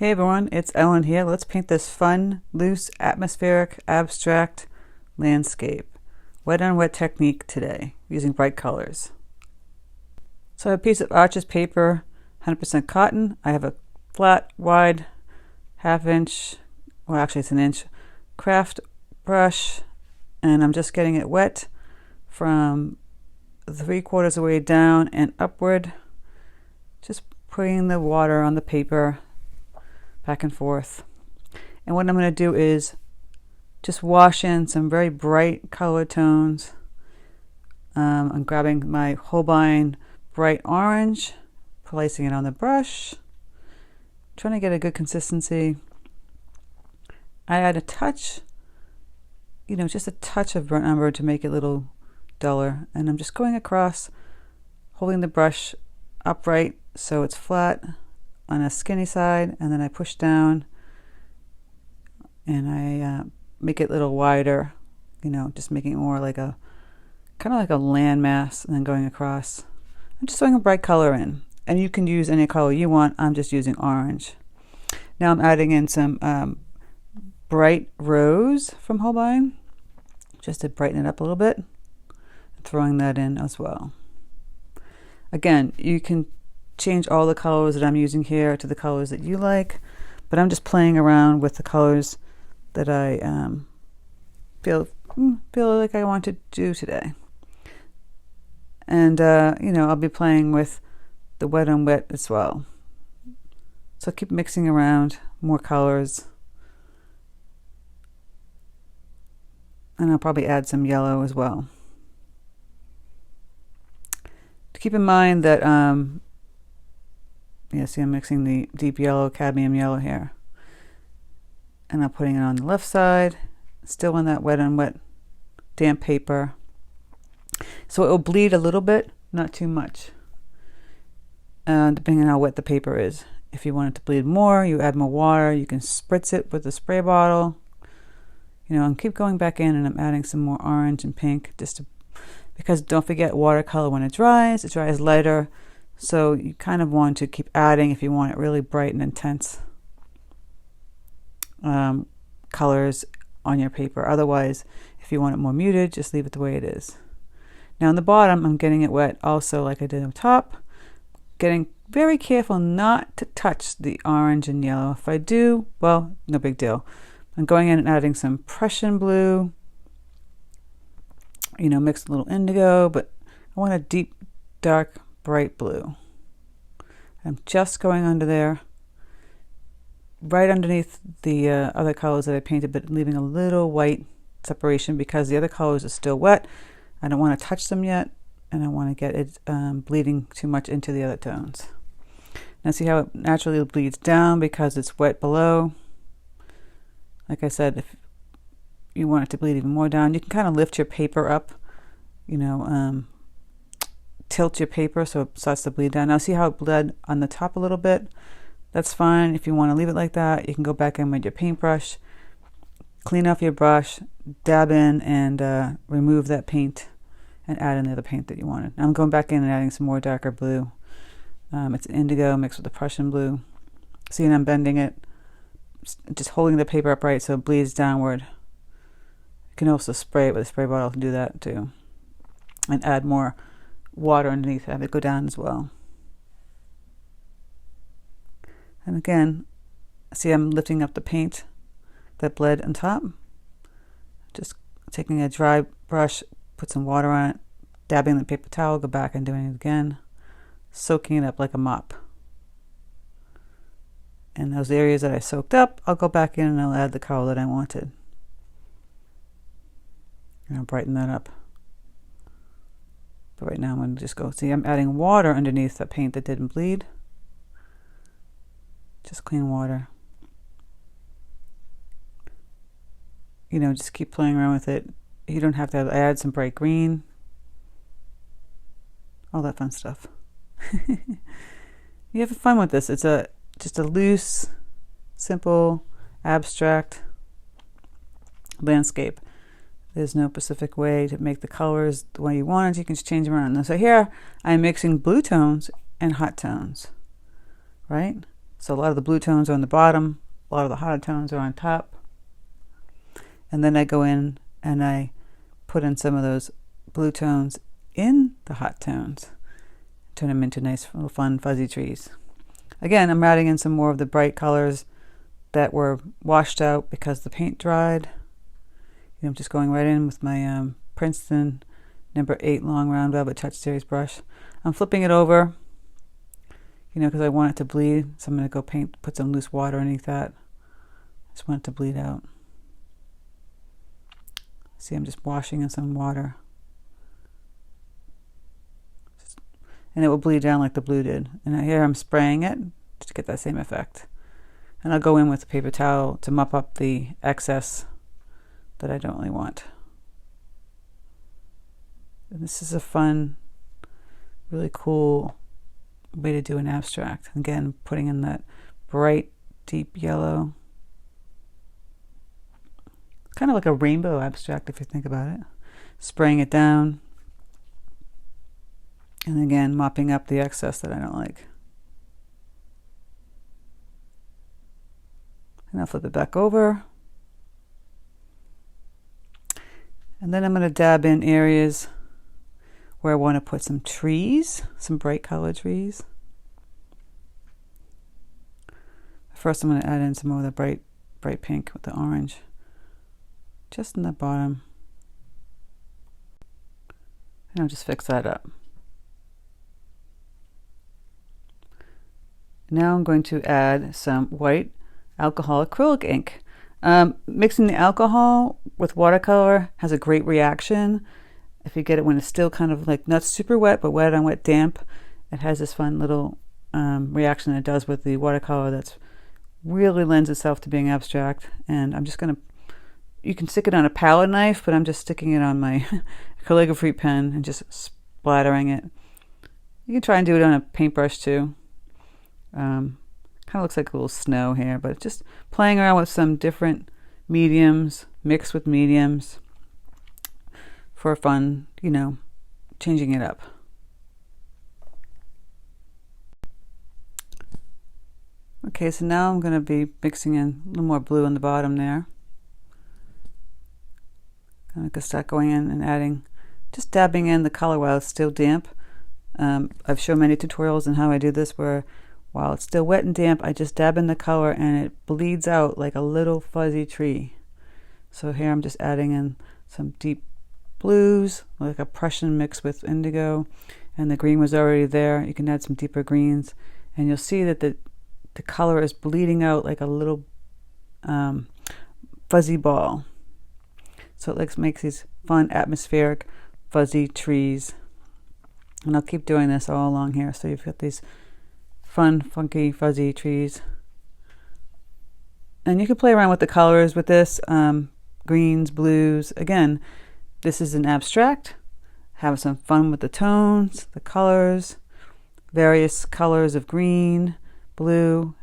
Hey everyone, it's Ellen here. Let's paint this fun, loose, atmospheric, abstract landscape. Wet on wet technique today, using bright colors. So I have a piece of Arches paper, 100% cotton. I have a flat, wide, half-inch, well actually it's an inch, craft brush, and I'm just getting it wet from 3/4 of the way down and upward. Just putting the water on the paper back and forth. And what I'm going to do is just wash in some very bright color tones. I'm grabbing my Holbein bright orange, placing it on the brush, trying to get a good consistency. I add a touch, just a touch of burnt umber to make it a little duller. And I'm just going across, holding the brush upright so it's flat on a skinny side, and then I push down and I make it a little wider, just making it more like a kind of like a landmass, and then going across. I'm just throwing a bright color in, and you can use any color you want. I'm just using orange. Now I'm adding in some bright rose from Holbein just to brighten it up a little bit, throwing that in as well. Again, you can change all the colors that I'm using here to the colors that you like, but I'm just playing around with the colors that I feel like I want to do today. And I'll be playing with the wet on wet as well. So keep mixing around more colors, and I'll probably add some yellow as well. To keep in mind that see I'm mixing the deep yellow, cadmium yellow here. And I'm putting it on the left side, still on that wet on wet damp paper. So it will bleed a little bit, not too much, depending on how wet the paper is. If you want it to bleed more, you add more water. You can spritz it with a spray bottle, and keep going back in, and I'm adding some more orange and pink because don't forget, watercolor, when it dries lighter. So you kind of want to keep adding if you want it really bright and intense colors on your paper. Otherwise, if you want it more muted, just leave it the way it is. Now on the bottom, I'm getting it wet also like I did on top. Getting very careful not to touch the orange and yellow. If I do, well, no big deal. I'm going in and adding some Prussian blue, mix a little indigo, but I want a deep, dark, bright blue. I'm just going under there, right underneath the other colors that I painted, but leaving a little white separation because the other colors are still wet. I don't want to touch them yet, and I want to get it bleeding too much into the other tones. Now see how it naturally bleeds down because it's wet below. Like I said, if you want it to bleed even more down, you can kind of lift your paper up, tilt your paper so it starts to bleed down. Now see how it bled on the top a little bit? That's fine. If you want to leave it like that, you can go back in with your paintbrush, clean off your brush, dab in, and remove that paint and add in the other paint that you wanted. Now I'm going back in and adding some more darker blue. It's indigo mixed with the Prussian blue. See, and I'm bending it, just holding the paper upright so it bleeds downward. You can also spray it with a spray bottle to do that too, and add more water underneath, have it go down as well. And again, see I'm lifting up the paint that bled on top. Just taking a dry brush, put some water on it, dabbing the paper towel, go back and doing it again, soaking it up like a mop. And those areas that I soaked up, I'll go back in and I'll add the color that I wanted. And I'll brighten that up. But right now I'm going to just go, see I'm adding water underneath the paint that didn't bleed. Just clean water. Just keep playing around with it. You don't have to add some bright green. All that fun stuff. You have fun with this. It's just a loose, simple, abstract landscape. There's no specific way to make the colors the way you want it. You can just change them around. So here I'm mixing blue tones and hot tones, right? So a lot of the blue tones are on the bottom, a lot of the hotter tones are on top. And then I go in and I put in some of those blue tones in the hot tones, turn them into nice little fun fuzzy trees. Again, I'm adding in some more of the bright colors that were washed out because the paint dried. I'm just going right in with my Princeton number 8 long round velvet touch series brush. I'm flipping it over, because I want it to bleed. So I'm going to go put some loose water underneath that. I just want it to bleed out. See, I'm just washing in some water. And it will bleed down like the blue did. And here I'm spraying it to get that same effect. And I'll go in with a paper towel to mop up the excess that I don't really want. And this is a fun, really cool way to do an abstract. Again, putting in that bright, deep yellow. Kind of like a rainbow abstract if you think about it. Spraying it down. And again, mopping up the excess that I don't like. And I'll flip it back over. And then I'm going to dab in areas where I want to put some trees, some bright color trees. First I'm going to add in some more of the bright pink with the orange. Just in the bottom. And I'll just fix that up. Now I'm going to add some white alcohol acrylic ink. Mixing the alcohol with watercolor has a great reaction. If you get it when it's still kind of like not super wet, but wet on wet damp, it has this fun little reaction it does with the watercolor that's really lends itself to being abstract. And I'm just going to, you can stick it on a palette knife, but I'm just sticking it on my calligraphy pen and just splattering it. You can try and do it on a paintbrush too. Kind of looks like a little snow here, but just playing around with some different mediums, mixed with mediums for fun, changing it up. Okay, so now I'm going to be mixing in a little more blue on the bottom there. I'm going to start going in and adding, just dabbing in the color while it's still damp. I've shown many tutorials on how I do this where while it's still wet and damp, I just dab in the color and it bleeds out like a little fuzzy tree. So here I'm just adding in some deep blues, like a Prussian mix with indigo, and the green was already there. You can add some deeper greens, and you'll see that the color is bleeding out like a little fuzzy ball. So it makes these fun, atmospheric, fuzzy trees. And I'll keep doing this all along here. So you've got these fun, funky, fuzzy trees. And you can play around with the colors with this, greens, blues. Again, this is an abstract. Have some fun with the tones, the colors, various colors of green, blue.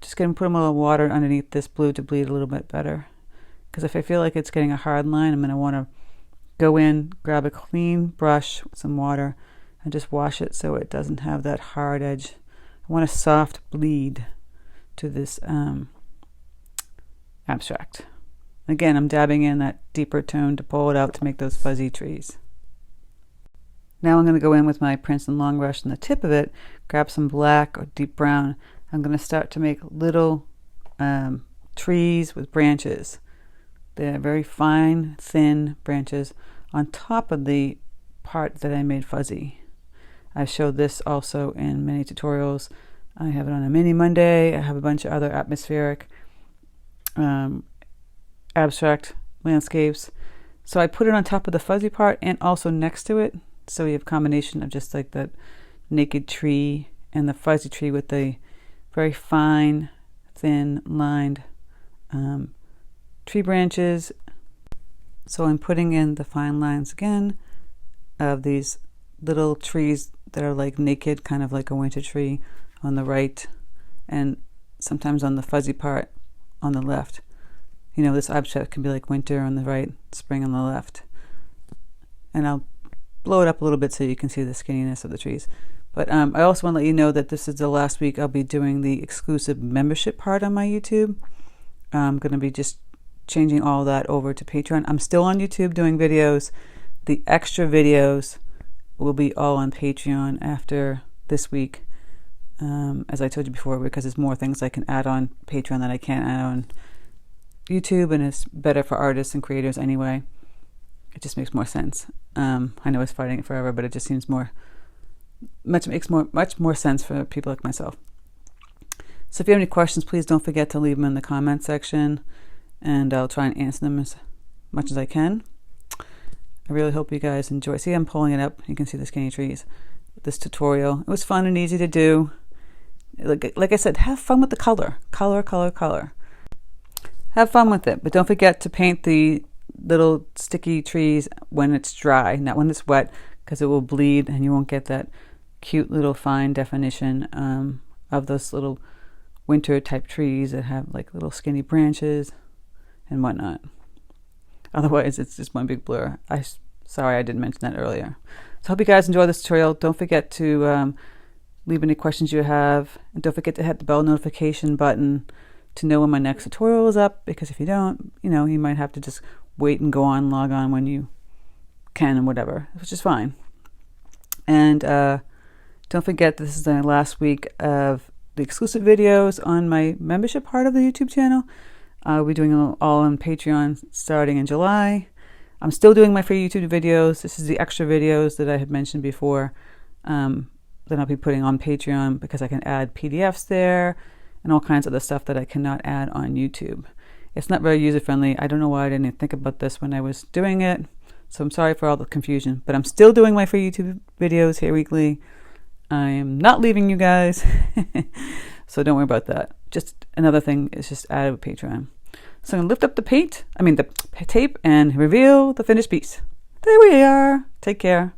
Just going to put a little water underneath this blue to bleed a little bit better. Because if I feel like it's getting a hard line, I'm going to want to go in, grab a clean brush with some water, and just wash it so it doesn't have that hard edge. I want a soft bleed to this abstract. Again, I'm dabbing in that deeper tone to pull it out to make those fuzzy trees. Now I'm going to go in with my Princeton long brush and the tip of it, grab some black or deep brown. I'm going to start to make little trees with branches. They're very fine, thin branches on top of the part that I made fuzzy. I showed this also in many tutorials. I have it on a mini Monday. I have a bunch of other atmospheric abstract landscapes. So I put it on top of the fuzzy part and also next to it. So you have a combination of just like that naked tree and the fuzzy tree with the very fine, thin lined tree branches. So I'm putting in the fine lines again of these little trees that are like naked, kind of like a winter tree on the right, and sometimes on the fuzzy part on the left. This abstract can be like winter on the right, spring on the left. And I'll blow it up a little bit so you can see the skinniness of the trees. But I also want to let you know that this is the last week I'll be doing the exclusive membership part on my YouTube. I'm going to be just changing all that over to Patreon. I'm still on YouTube doing videos. The extra videos will be all on Patreon after this week. As I told you before, because there's more things I can add on Patreon that I can't add on YouTube, and it's better for artists and creators anyway. It just makes more sense. I know I was fighting it forever, but it just seems much more sense for people like myself. So if you have any questions, please don't forget to leave them in the comment section, and I'll try and answer them as much as I can. I really hope you guys enjoy. See, I'm pulling it up. You can see the skinny trees. This tutorial. It was fun and easy to do. Like I said, have fun with the color. Color. Have fun with it, but don't forget to paint the little sticky trees when it's dry, not when it's wet, because it will bleed and you won't get that cute little fine definition of those little winter type trees that have like little skinny branches and whatnot. Otherwise, it's just one big blur. Sorry I didn't mention that earlier. So I hope you guys enjoy this tutorial. Don't forget to leave any questions you have, and don't forget to hit the bell notification button to know when my next tutorial is up, because if you don't, you might have to just wait and log on when you can and whatever, which is fine. And don't forget, this is the last week of the exclusive videos on my membership part of the YouTube channel. I'll be doing it all on Patreon starting in July. I'm still doing my free YouTube videos. This is the extra videos that I had mentioned before. Then I'll be putting on Patreon, because I can add PDFs there and all kinds of other stuff that I cannot add on YouTube. It's not very user-friendly. I don't know why I didn't think about this when I was doing it. So I'm sorry for all the confusion, but I'm still doing my free YouTube videos here weekly. I am not leaving you guys. So don't worry about that. Just another thing is just added with Patreon. So I'm going to lift up the tape and reveal the finished piece. There we are. Take care.